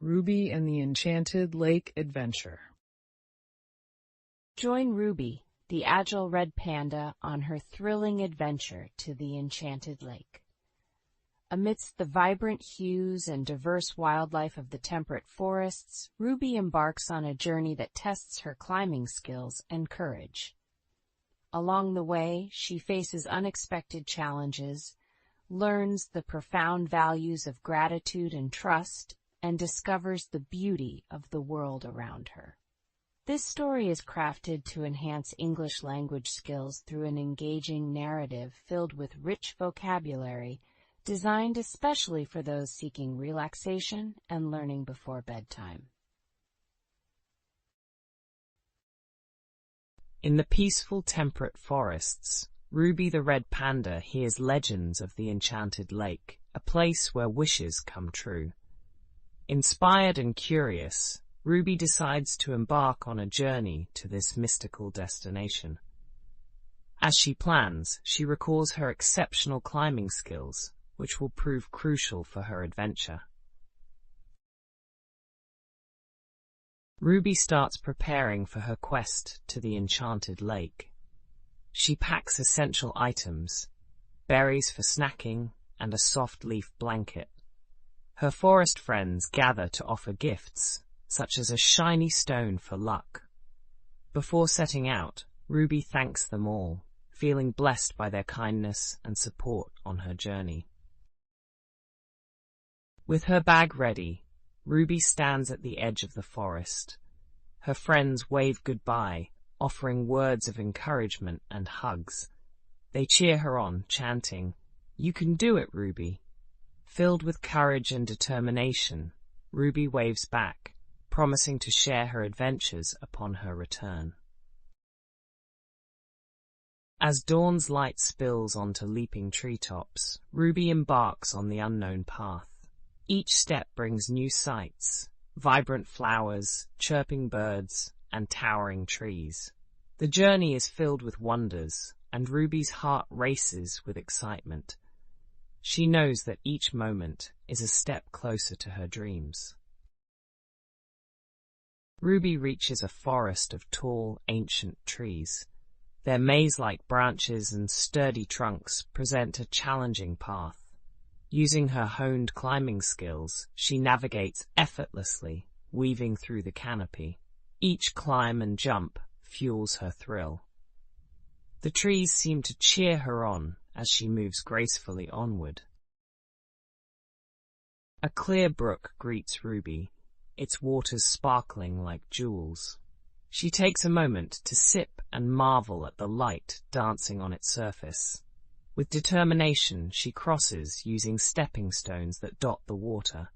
Ruby and the Enchanted Lake Adventure. Join Ruby, the agile red panda, on her thrilling adventure to the Enchanted Lake. Amidst the vibrant hues and diverse wildlife of the temperate forests, Ruby embarks on a journey that tests her climbing skills and courage. Along the way, she faces unexpected challenges, learns the profound values of gratitude and trust, and discovers the beauty of the world around her. This story is crafted to enhance English language skills through an engaging narrative filled with rich vocabulary, designed especially for those seeking relaxation and learning before bedtime. In the peaceful temperate forests, Ruby the red panda hears legends of the Enchanted Lake, a place where wishes come true. Inspired and curious, Ruby decides to embark on a journey to this mystical destination. As she plans, she recalls her exceptional climbing skills, which will prove crucial for her adventure. Ruby starts preparing for her quest to the Enchanted Lake. She packs essential items, berries for snacking, and a soft leaf blanket. Her forest friends gather to offer gifts, such as a shiny stone for luck. Before setting out, Ruby thanks them all, feeling blessed by their kindness and support on her journey. With her bag ready, Ruby stands at the edge of the forest. Her friends wave goodbye, offering words of encouragement and hugs. They cheer her on, chanting, "You can do it, Ruby." Filled with courage and determination, Ruby waves back, promising to share her adventures upon her return. As dawn's light spills onto leaping treetops, Ruby embarks on the unknown path. Each step brings new sights, vibrant flowers, chirping birds, and towering trees. The journey is filled with wonders, and Ruby's heart races with excitement. She knows that each moment is a step closer to her dreams. Ruby reaches a forest of tall, ancient trees. Their maze-like branches and sturdy trunks present a challenging path. Using her honed climbing skills, she navigates effortlessly, weaving through the canopy. Each climb and jump fuels her thrill. The trees seem to cheer her on as she moves gracefully onward. A clear brook greets Ruby, its waters sparkling like jewels. She takes a moment to sip and marvel at the light dancing on its surface. With determination, she crosses using stepping stones that dot the water.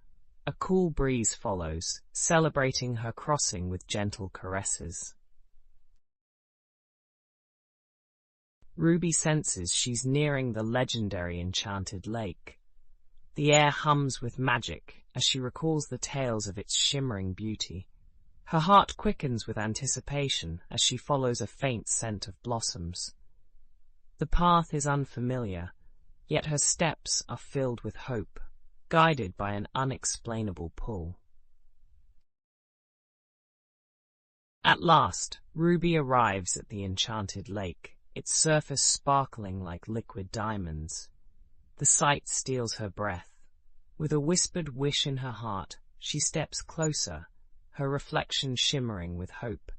A cool breeze follows, celebrating her crossing with gentle caresses. Ruby senses she's nearing the legendary Enchanted Lake. The air hums with magic as she recalls the tales of its shimmering beauty. Her heart quickens with anticipation as she follows a faint scent of blossoms. The path is unfamiliar, yet her steps are filled with hope, guided by an unexplainable pull. At last, Ruby arrives at the Enchanted Lake, its surface sparkling like liquid diamonds. The sight steals her breath. With a whispered wish in her heart, she steps closer, her reflection shimmering with hope.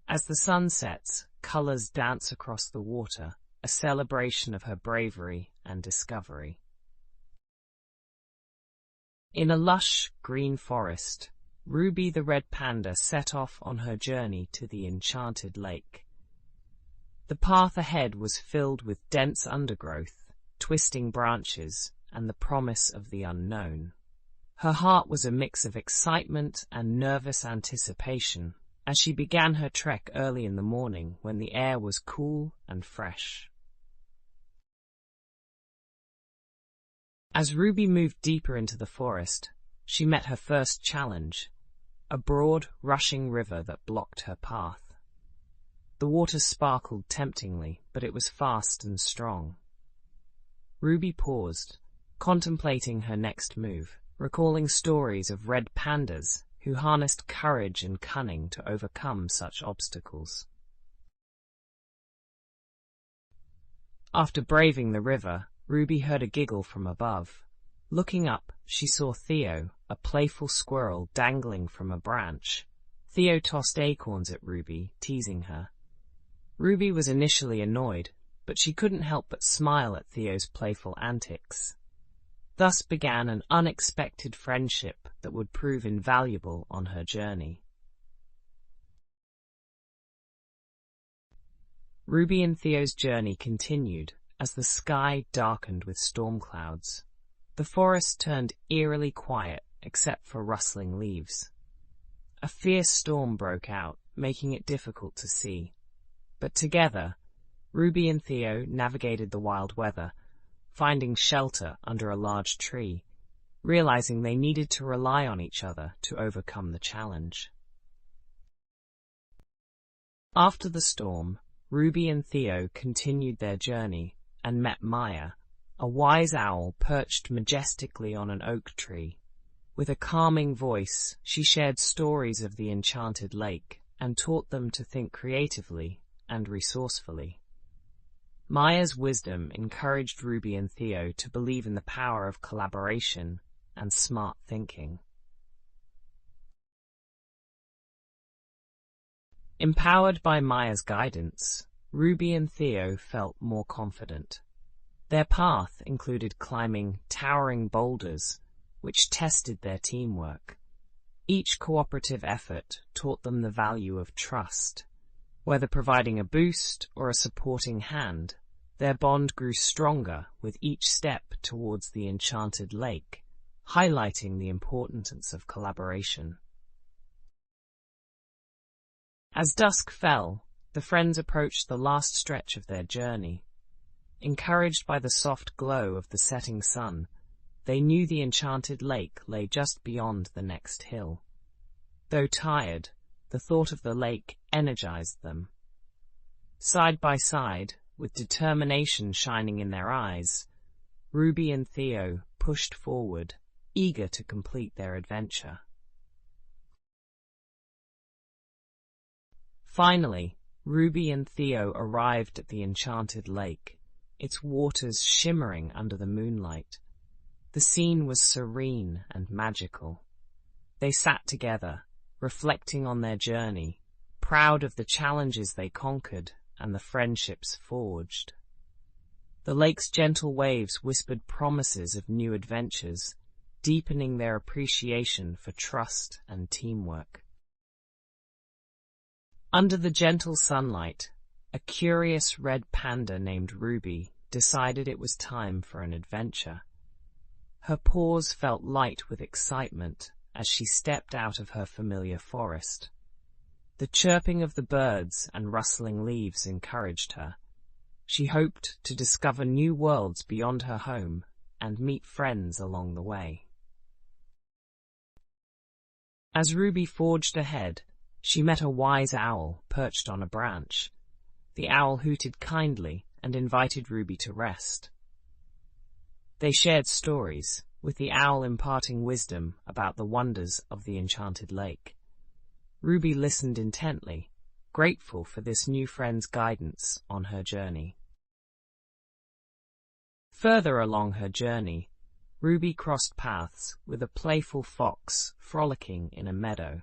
As the sun sets, colors dance across the water, a celebration of her bravery and discovery. In a lush, green forest, Ruby the red panda set off on her journey to the Enchanted Lake. The path ahead was filled with dense undergrowth, twisting branches, and the promise of the unknown. Her heart was a mix of excitement and nervous anticipation as she began her trek early in the morning when the air was cool and fresh. As Ruby moved deeper into the forest, she met her first challenge, a broad, rushing river that blocked her path. The water sparkled temptingly, but it was fast and strong. Ruby paused, contemplating her next move, recalling stories of red pandas who harnessed courage and cunning to overcome such obstacles. After braving the river, Ruby heard a giggle from above. Looking up, she saw Theo, a playful squirrel, dangling from a branch. Theo tossed acorns at Ruby, teasing her. Ruby was initially annoyed, but she couldn't help but smile at Theo's playful antics. Thus began an unexpected friendship that would prove invaluable on her journey. Ruby and Theo's journey continued as the sky darkened with storm clouds. The forest turned eerily quiet except for rustling leaves. A fierce storm broke out, making it difficult to see. But together, Ruby and Theo navigated the wild weather, finding shelter under a large tree, realizing they needed to rely on each other to overcome the challenge. After the storm, Ruby and Theo continued their journey and met Maya, a wise owl perched majestically on an oak tree. With a calming voice, she shared stories of the enchanted lake and taught them to think creatively and resourcefully. Maya's wisdom encouraged Ruby and Theo to believe in the power of collaboration and smart thinking. Empowered by Maya's guidance, Ruby and Theo felt more confident. Their path included climbing towering boulders, which tested their teamwork. Each cooperative effort taught them the value of trust. Whether providing a boost or a supporting hand, their bond grew stronger with each step towards the enchanted lake, highlighting the importance of collaboration. As dusk fell, the friends approached the last stretch of their journey. Encouraged by the soft glow of the setting sun, they knew the enchanted lake lay just beyond the next hill. Though tired, the thought of the lake energized them. Side by side, with determination shining in their eyes, Ruby and Theo pushed forward, eager to complete their adventure. Finally, Ruby and Theo arrived at the enchanted lake, its waters shimmering under the moonlight. The scene was serene and magical. They sat together, reflecting on their journey, proud of the challenges they conquered and the friendships forged. The lake's gentle waves whispered promises of new adventures, deepening their appreciation for trust and teamwork. Under the gentle sunlight, a curious red panda named Ruby decided it was time for an adventure. Her paws felt light with excitement as she stepped out of her familiar forest. The chirping of the birds and rustling leaves encouraged her. She hoped to discover new worlds beyond her home and meet friends along the way. As Ruby forged ahead, she met a wise owl perched on a branch. The owl hooted kindly and invited Ruby to rest. They shared stories, with the owl imparting wisdom about the wonders of the enchanted lake. Ruby listened intently, grateful for this new friend's guidance on her journey. Further along her journey, Ruby crossed paths with a playful fox frolicking in a meadow.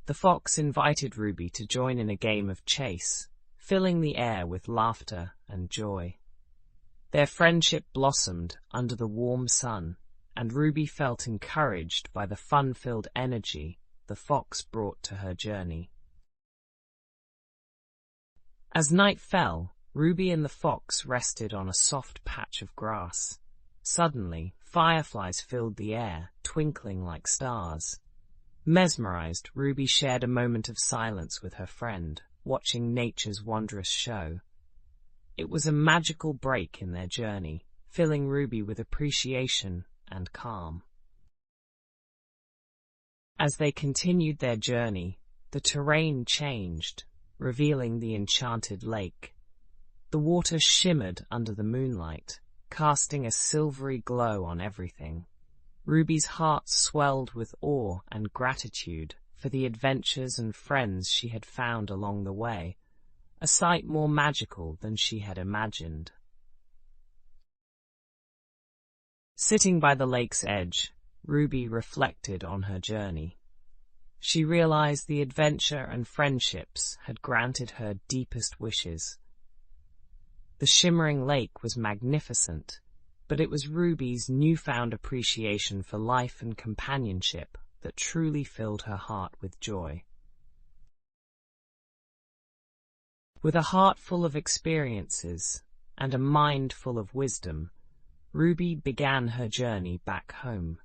The fox invited Ruby to join in a game of chase, filling the air with laughter and joy. Their friendship blossomed under the warm sun, and Ruby felt encouraged by the fun-filled energy the fox brought to her journey. As night fell, Ruby and the fox rested on a soft patch of grass. Suddenly, fireflies filled the air, twinkling like stars. Mesmerized, Ruby shared a moment of silence with her friend, watching nature's wondrous show. It was a magical break in their journey, filling Ruby with appreciation and calm. As they continued their journey, the terrain changed, revealing the enchanted lake. The water shimmered under the moonlight, casting a silvery glow on everything. Ruby's heart swelled with awe and gratitude for the adventures and friends she had found along the way, a sight more magical than she had imagined. Sitting by the lake's edge, Ruby reflected on her journey. She realized the adventure and friendships had granted her deepest wishes. The shimmering lake was magnificent, but it was Ruby's newfound appreciation for life and companionship that truly filled her heart with joy. With a heart full of experiences and a mind full of wisdom, Ruby began her journey back home.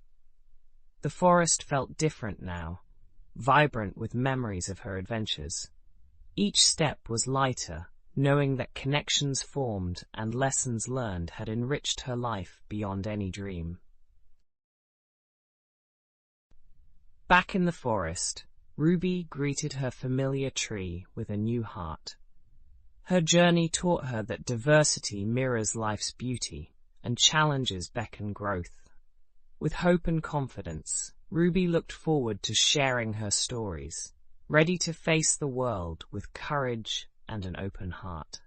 The forest felt different now, vibrant with memories of her adventures. Each step was lighter, knowing that connections formed and lessons learned had enriched her life beyond any dream. Back in the forest, Ruby greeted her familiar tree with a new heart. Her journey taught her that diversity mirrors life's beauty, and challenges beckon growth. With hope and confidence, Ruby looked forward to sharing her stories, ready to face the world with courage and an open heart.